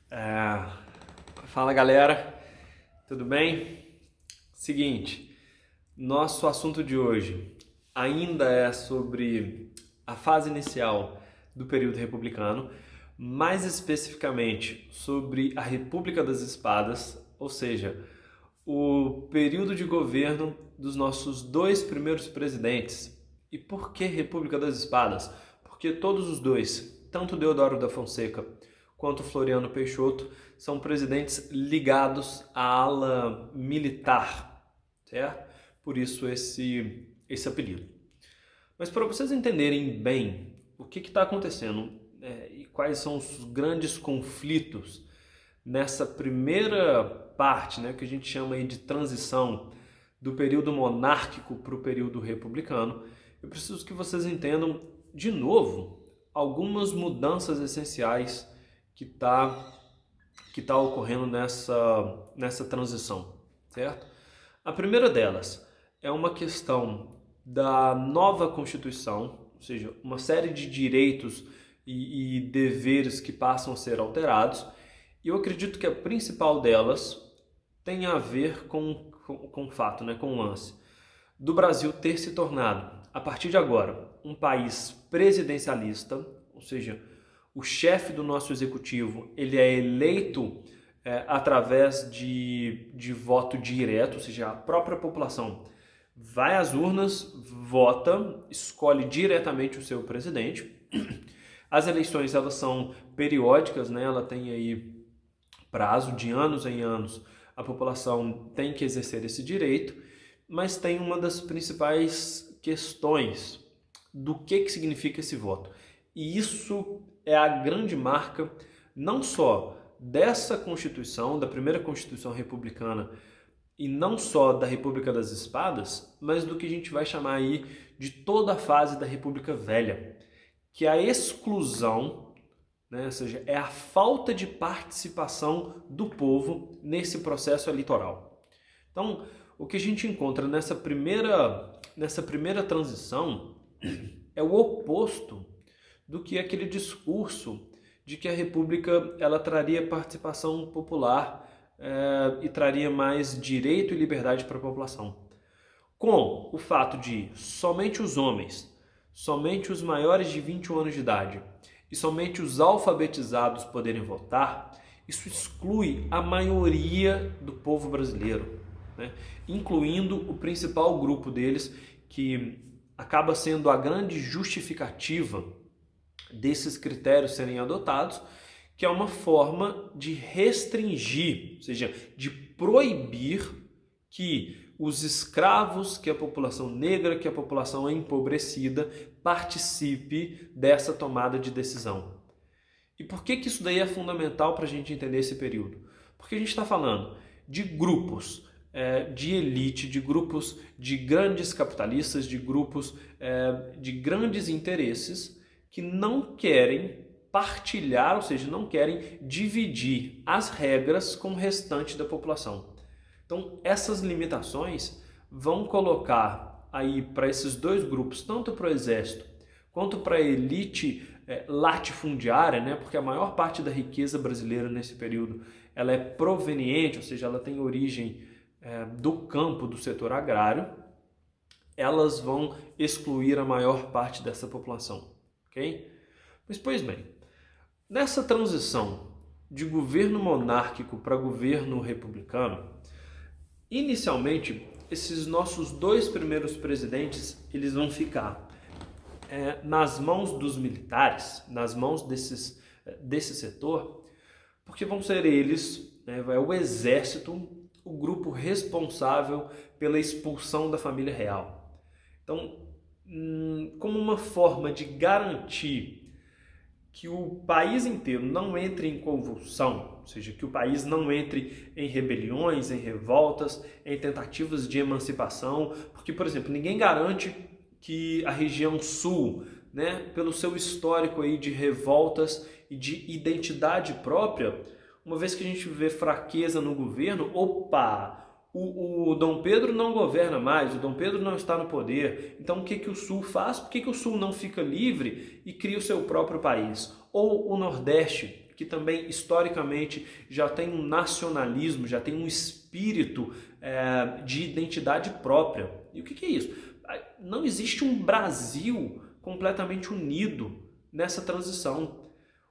É, Fala galera, tudo bem? Seguinte, nosso assunto de hoje ainda é sobre a fase inicial do período republicano, mais especificamente sobre a República das Espadas, ou seja, o período de governo dos nossos dois primeiros presidentes. E por que República das Espadas? Porque todos os dois, tanto Deodoro da Fonseca quanto Floriano Peixoto, são presidentes ligados à ala militar, certo? Por isso esse apelido. Mas para vocês entenderem bem o que está acontecendo e quais são os grandes conflitos nessa primeira parte, né, que a gente chama aí de transição do período monárquico para o período republicano, eu preciso que vocês entendam de novo algumas mudanças essenciais que tá ocorrendo nessa transição, certo? A primeira delas é uma questão da nova Constituição, ou seja, uma série de direitos e deveres que passam a ser alterados. E eu acredito que a principal delas tem a ver com o fato, né, com o lance do Brasil ter se tornado, a partir de agora, um país presidencialista, ou seja, o chefe do nosso executivo ele é eleito através de voto direto, ou seja, a própria população vai às urnas, vota, escolhe diretamente o seu presidente. As eleições elas são periódicas, né? Ela tem aí prazo de anos em anos. A população tem que exercer esse direito, mas tem uma das principais questões do que significa esse voto. E isso é a grande marca não só dessa Constituição, da primeira Constituição republicana, e não só da República das Espadas, mas do que a gente vai chamar aí de toda a fase da República Velha, que é a exclusão, né? Ou seja, é a falta de participação do povo nesse processo eleitoral. Então, o que a gente encontra nessa primeira transição é o oposto do que aquele discurso de que a República ela traria participação popular e traria mais direito e liberdade para a população. Com o fato de somente os homens, somente os maiores de 21 anos de idade e somente os alfabetizados poderem votar, isso exclui a maioria do povo brasileiro, né? Incluindo o principal grupo deles, que acaba sendo a grande justificativa desses critérios serem adotados, que é uma forma de restringir, ou seja, de proibir que os escravos, que a população negra, que a população empobrecida participe dessa tomada de decisão. E por que isso daí é fundamental para a gente entender esse período? Porque a gente está falando de grupos de elite, de grupos de grandes capitalistas, de grupos de grandes interesses que não querem partilhar, ou seja, não querem dividir as regras com o restante da população. Então, essas limitações vão colocar aí para esses dois grupos, tanto para o exército quanto para a elite latifundiária, né? Porque a maior parte da riqueza brasileira nesse período ela é proveniente, ou seja, ela tem origem do campo, do setor agrário, elas vão excluir a maior parte dessa população, ok? Mas, pois bem, nessa transição de governo monárquico para governo republicano, inicialmente, esses nossos dois primeiros presidentes, eles vão ficar nas mãos dos militares, nas mãos desse setor, porque vão ser eles, né, o exército, o grupo responsável pela expulsão da família real. Então, como uma forma de garantir que o país inteiro não entre em convulsão, ou seja, que o país não entre em rebeliões, em revoltas, em tentativas de emancipação, porque, por exemplo, ninguém garante que a região sul, né, pelo seu histórico aí de revoltas e de identidade própria, uma vez que a gente vê fraqueza no governo, o Dom Pedro não governa mais, o Dom Pedro não está no poder, então o que o Sul faz? Por que o Sul não fica livre e cria o seu próprio país? Ou o Nordeste, que também historicamente já tem um nacionalismo, já tem um espírito de identidade própria. E o que é isso? Não existe um Brasil completamente unido nessa transição.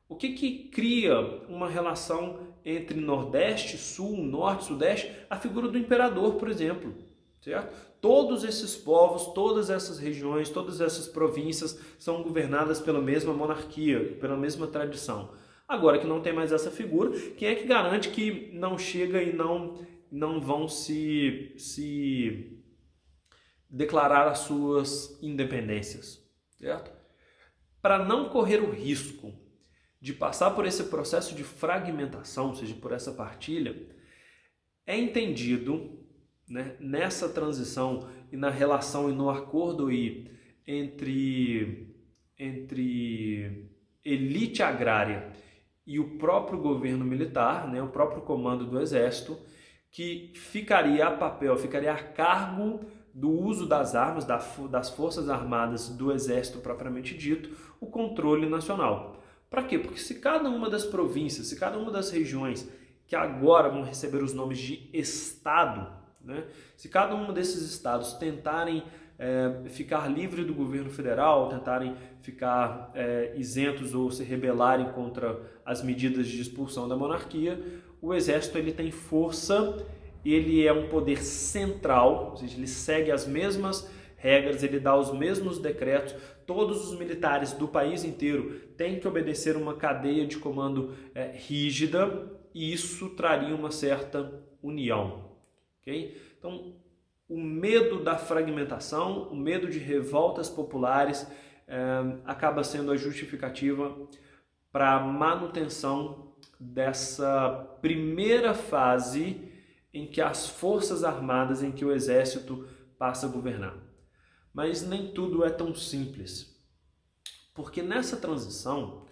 O que cria uma relação entre Nordeste, Sul, Norte, Sudeste? A figura do imperador, por exemplo. Certo? Todos esses povos, todas essas regiões, todas essas províncias são governadas pela mesma monarquia, pela mesma tradição. Agora que não tem mais essa figura, quem é que garante que não chega e não vão se declarar as suas independências? Certo? Para não correr o risco de passar por esse processo de fragmentação, ou seja, por essa partilha, é entendido, né, nessa transição e na relação e no acordo entre elite agrária e o próprio governo militar, né, o próprio comando do exército, que ficaria a cargo do uso das armas, das forças armadas do exército propriamente dito, o controle nacional. Para quê? Porque se cada uma das províncias, se cada uma das regiões que agora vão receber os nomes de estado, né? Se cada um desses estados tentarem ficar livre do governo federal, tentarem ficar isentos ou se rebelarem contra as medidas de expulsão da monarquia, o exército ele tem força, ele é um poder central, ou seja, ele segue as mesmas regras, ele dá os mesmos decretos, todos os militares do país inteiro têm que obedecer uma cadeia de comando rígida, e isso traria uma certa união. Okay? Então, o medo da fragmentação, o medo de revoltas populares acaba sendo a justificativa para a manutenção dessa primeira fase em que as forças armadas, em que o exército passa a governar. Mas nem tudo é tão simples, porque nessa transição,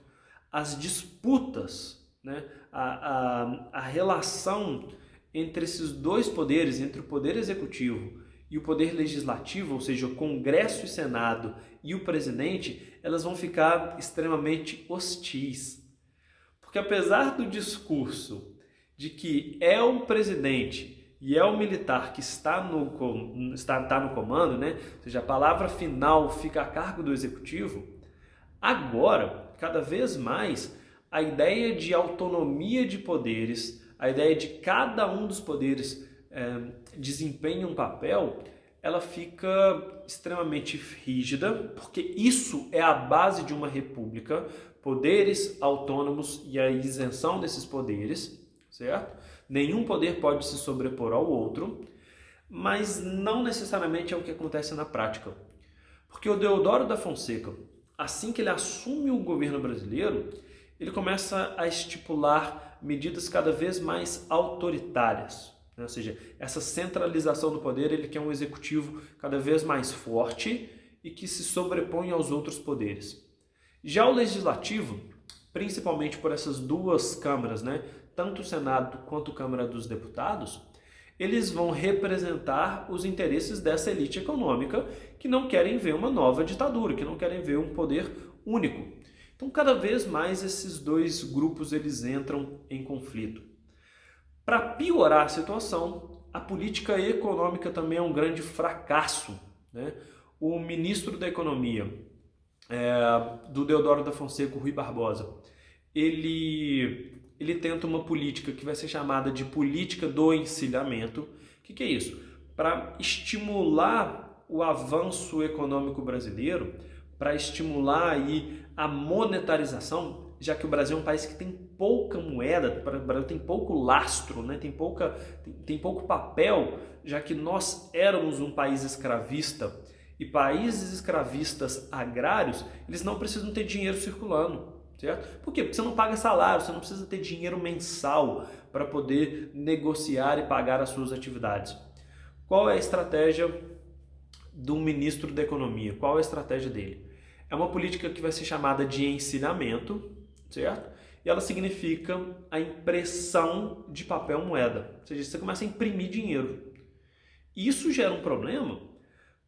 as disputas, né, a relação entre esses dois poderes, entre o poder executivo e o poder legislativo, ou seja, o Congresso e Senado e o presidente, elas vão ficar extremamente hostis. Porque apesar do discurso de que é o presidente e é o militar que está no comando, né? Ou seja, a palavra final fica a cargo do executivo, agora, cada vez mais, a ideia de autonomia de poderes, a ideia de cada um dos poderes desempenha um papel, ela fica extremamente rígida, porque isso é a base de uma república, poderes autônomos e a isenção desses poderes, certo? Nenhum poder pode se sobrepor ao outro, mas não necessariamente é o que acontece na prática. Porque o Deodoro da Fonseca, assim que ele assume o governo brasileiro, ele começa a estipular medidas cada vez mais autoritárias, né? Ou seja, essa centralização do poder, ele quer um executivo cada vez mais forte e que se sobrepõe aos outros poderes. Já o legislativo, principalmente por essas duas câmaras, né? Tanto o Senado quanto a Câmara dos Deputados, eles vão representar os interesses dessa elite econômica que não querem ver uma nova ditadura, que não querem ver um poder único. Então, cada vez mais esses dois grupos eles entram em conflito. Para piorar a situação, a política econômica também é um grande fracasso, né? O ministro da Economia, do Deodoro da Fonseca, Rui Barbosa, ele tenta uma política que vai ser chamada de política do encilhamento. O que é isso? Para estimular o avanço econômico brasileiro, para estimular aí a monetarização, já que o Brasil é um país que tem pouca moeda, o Brasil tem pouco lastro, né? tem pouco papel, já que nós éramos um país escravista, e países escravistas agrários, eles não precisam ter dinheiro circulando. Certo? Por quê? Porque você não paga salário, você não precisa ter dinheiro mensal para poder negociar e pagar as suas atividades. Qual é a estratégia do ministro da Economia? Qual é a estratégia dele? É uma política que vai ser chamada de encilhamento, certo? E ela significa a impressão de papel moeda, ou seja, você começa a imprimir dinheiro. E isso gera um problema,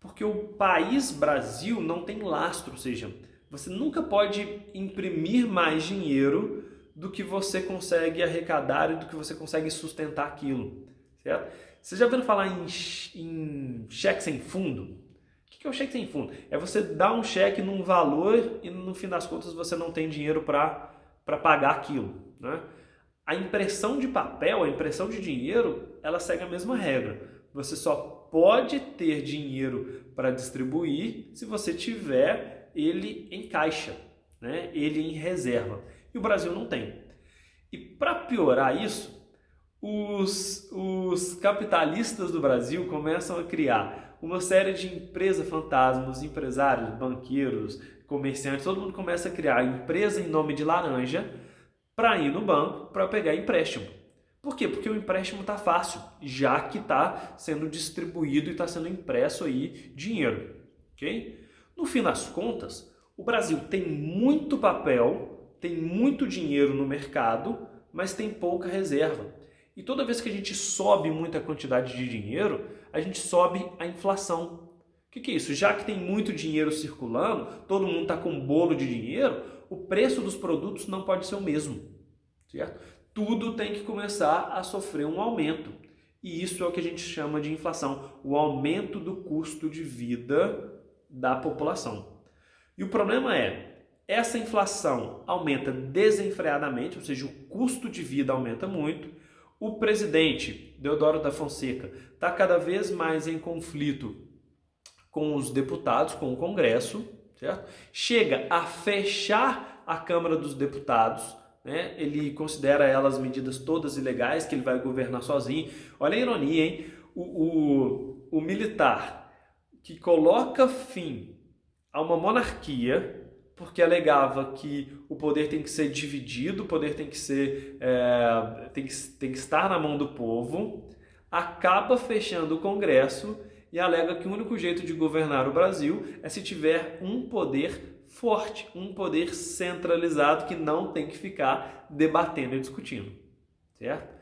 porque o país Brasil não tem lastro, ou seja, você nunca pode imprimir mais dinheiro do que você consegue arrecadar e do que você consegue sustentar aquilo, certo? Você já ouviu falar em cheque sem fundo? O que é o cheque sem fundo? É você dar um cheque num valor e no fim das contas você não tem dinheiro para pagar aquilo, né? A impressão de papel, a impressão de dinheiro, ela segue a mesma regra. Você só pode ter dinheiro para distribuir se você tiver ele em caixa, né? Ele em reserva. E o Brasil não tem. E para piorar isso, os capitalistas do Brasil começam a criar uma série de empresas fantasmas, empresários, banqueiros, comerciantes, todo mundo começa a criar empresa em nome de laranja para ir no banco para pegar empréstimo. Por quê? Porque o empréstimo está fácil, já que está sendo distribuído e está sendo impresso aí dinheiro, ok? No fim das contas, o Brasil tem muito papel, tem muito dinheiro no mercado, mas tem pouca reserva. E toda vez que a gente sobe muita quantidade de dinheiro, a gente sobe a inflação. O que é isso? Já que tem muito dinheiro circulando, todo mundo está com um bolo de dinheiro, o preço dos produtos não pode ser o mesmo, certo? Tudo tem que começar a sofrer um aumento. E isso é o que a gente chama de inflação, o aumento do custo de vida da população. E o problema é, essa inflação aumenta desenfreadamente, ou seja, o custo de vida aumenta muito. O presidente, Deodoro da Fonseca, está cada vez mais em conflito com os deputados, com o Congresso, certo? Chega a fechar a Câmara dos Deputados, né? Ele considera elas medidas todas ilegais, que ele vai governar sozinho. Olha a ironia, hein? O militar que coloca fim a uma monarquia porque alegava que o poder tem que ser dividido, o poder tem que ser, tem que estar na mão do povo, acaba fechando o Congresso e alega que o único jeito de governar o Brasil é se tiver um poder forte, um poder centralizado que não tem que ficar debatendo e discutindo, certo?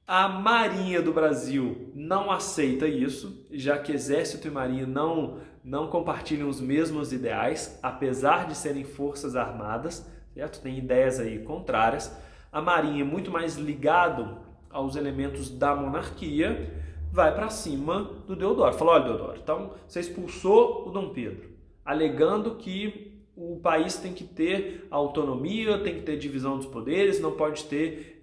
A Marinha do Brasil não aceita isso, já que Exército e Marinha não compartilham os mesmos ideais, apesar de serem forças armadas, certo? Tem ideias aí contrárias. A Marinha é muito mais ligado aos elementos da monarquia, vai para cima do Deodoro. Falou, olha, Deodoro, então você expulsou o Dom Pedro, alegando que o país tem que ter autonomia, tem que ter divisão dos poderes, não pode ter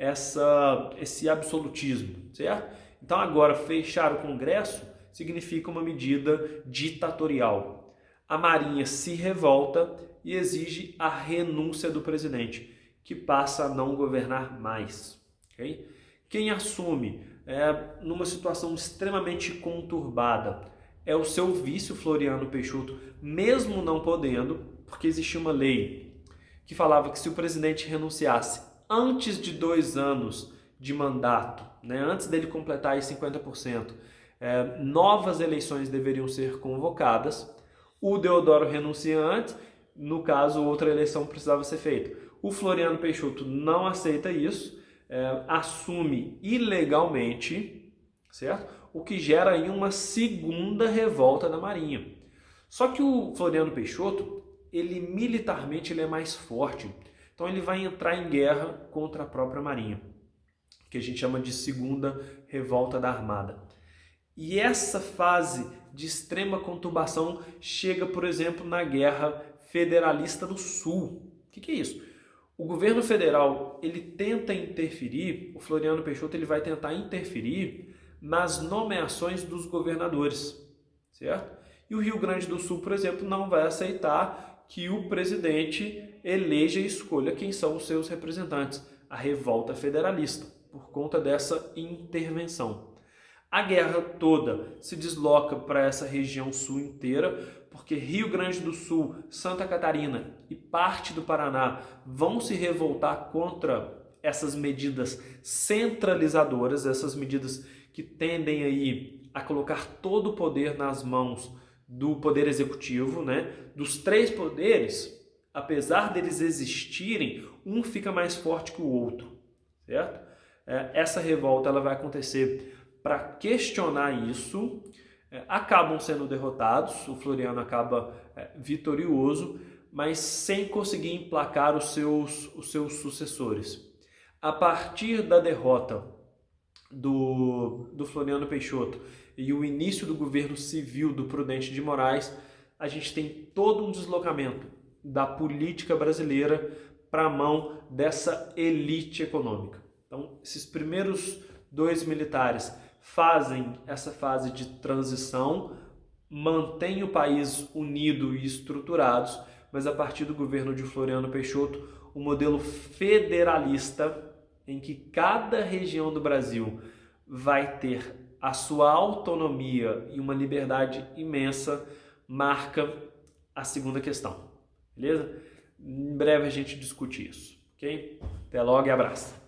esse absolutismo, certo? Então agora fechar o Congresso significa uma medida ditatorial. A Marinha se revolta e exige a renúncia do presidente, que passa a não governar mais. Okay? Quem assume numa situação extremamente conturbada é o seu vice, o Floriano Peixoto, mesmo não podendo, porque existia uma lei que falava que se o presidente renunciasse antes de 2 anos de mandato, né, antes dele completar aí 50%, novas eleições deveriam ser convocadas. O Deodoro renuncia antes, no caso, outra eleição precisava ser feita. O Floriano Peixoto não aceita isso, assume ilegalmente, certo? O que gera aí uma segunda revolta da Marinha. Só que o Floriano Peixoto, ele militarmente ele é mais forte, então ele vai entrar em guerra contra a própria Marinha, que a gente chama de segunda revolta da Armada. E essa fase de extrema conturbação chega, por exemplo, na Guerra Federalista do Sul. O que é isso? O governo federal ele tenta interferir, o Floriano Peixoto ele vai tentar interferir nas nomeações dos governadores, certo? E o Rio Grande do Sul, por exemplo, não vai aceitar que o presidente eleja e escolha quem são os seus representantes, a revolta federalista, por conta dessa intervenção. A guerra toda se desloca para essa região sul inteira, porque Rio Grande do Sul, Santa Catarina e parte do Paraná vão se revoltar contra essas medidas centralizadoras, essas medidas que tendem aí a colocar todo o poder nas mãos do poder executivo, né? Dos 3 poderes, apesar deles existirem, um fica mais forte que o outro, certo? Essa revolta ela vai acontecer para questionar isso, acabam sendo derrotados, o Floriano acaba vitorioso, mas sem conseguir emplacar os seus sucessores. A partir da derrota do Floriano Peixoto e o início do governo civil do Prudente de Moraes, a gente tem todo um deslocamento da política brasileira para a mão dessa elite econômica. Então, esses primeiros 2 militares fazem essa fase de transição, mantêm o país unido e estruturado, mas a partir do governo de Floriano Peixoto, o modelo federalista, em que cada região do Brasil vai ter a sua autonomia e uma liberdade imensa, marca a segunda questão, beleza? Em breve a gente discute isso, ok? Até logo e abraço!